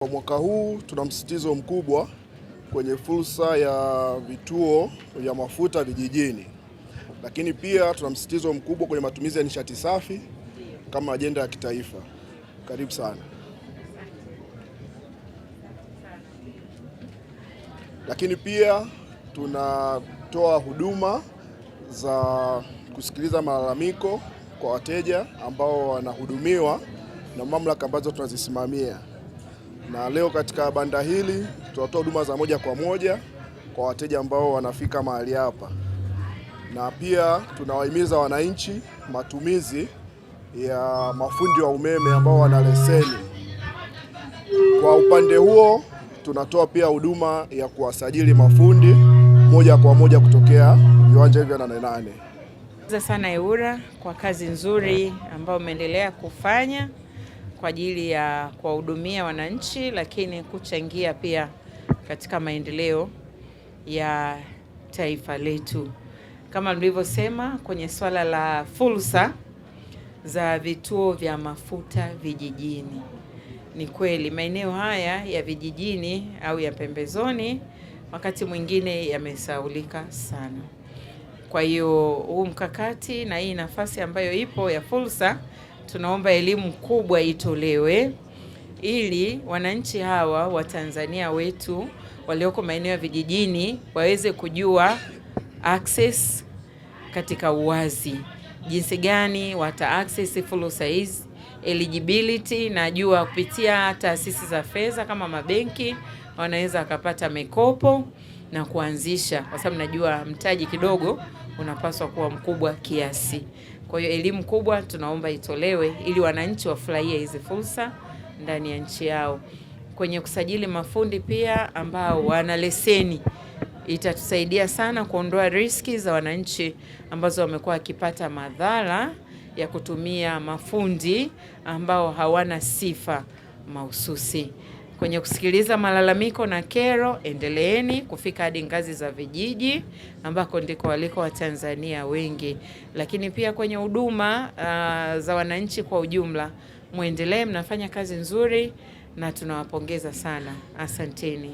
Kwa mwaka huu tuna msisitizo mkubwa kwenye fursa ya vituo vya mafuta vijijini, lakini pia tuna msisitizo mkubwa kwenye matumizi ya nishati safi kama ajenda ya kitaifa. Karibu sana. Lakini pia tunatoa huduma za kusikiliza malalamiko kwa wateja ambao wanahudumiwa na mamlaka ambazo tunazisimamia. Na leo katika banda hili tunatoa huduma za moja kwa moja kwa wateja ambao wanafika mahali hapa, na pia tunawahimiza wananchi matumizi ya mafundi wa umeme ambao wana leseni. Kwa upande huo tunatoa pia huduma ya kuwasajili mafundi moja kwa moja kutokea viwanja hivi vya Nane Nane. Sana EWURA kwa kazi nzuri ambayo umeendelea kufanya kwa ajili ya kuwahudumia wananchi, lakini kuchangia pia katika maendeleo ya taifa letu. Kama mlivyosema kwenye swala la fursa za vituo vya mafuta vijijini, ni kweli maeneo haya ya vijijini au ya pembezoni wakati mwingine yamesahaulika sana. Kwa hiyo huu mkakati na hii nafasi ambayo ipo ya fursa, tunaomba elimu kubwa itolewe ili wananchi hawa wa Tanzania wetu walioko maeneo ya vijijini waweze kujua access katika uwazi, jinsi gani wata access fursa hizi, eligibility. Najua kupitia taasisi za fedha kama mabenki wanaweza wakapata mikopo na kuanzisha, kwa sababu najua mtaji kidogo unapaswa kuwa mkubwa kiasi. Kwa hiyo elimu kubwa tunaomba itolewe ili wananchi wafurahie hizi fursa ndani ya nchi yao. Kwenye kusajili mafundi pia ambao wana leseni, itatusaidia sana kuondoa riski za wananchi ambazo wamekuwa wakipata madhara ya kutumia mafundi ambao hawana sifa mahususi. Kwenye kusikiliza malalamiko na kero, endeleeni kufika hadi ngazi za vijiji ambako ndiko waliko Watanzania wengi. Lakini pia kwenye huduma za wananchi kwa ujumla, muendelee, mnafanya kazi nzuri na tunawapongeza sana. Asanteni.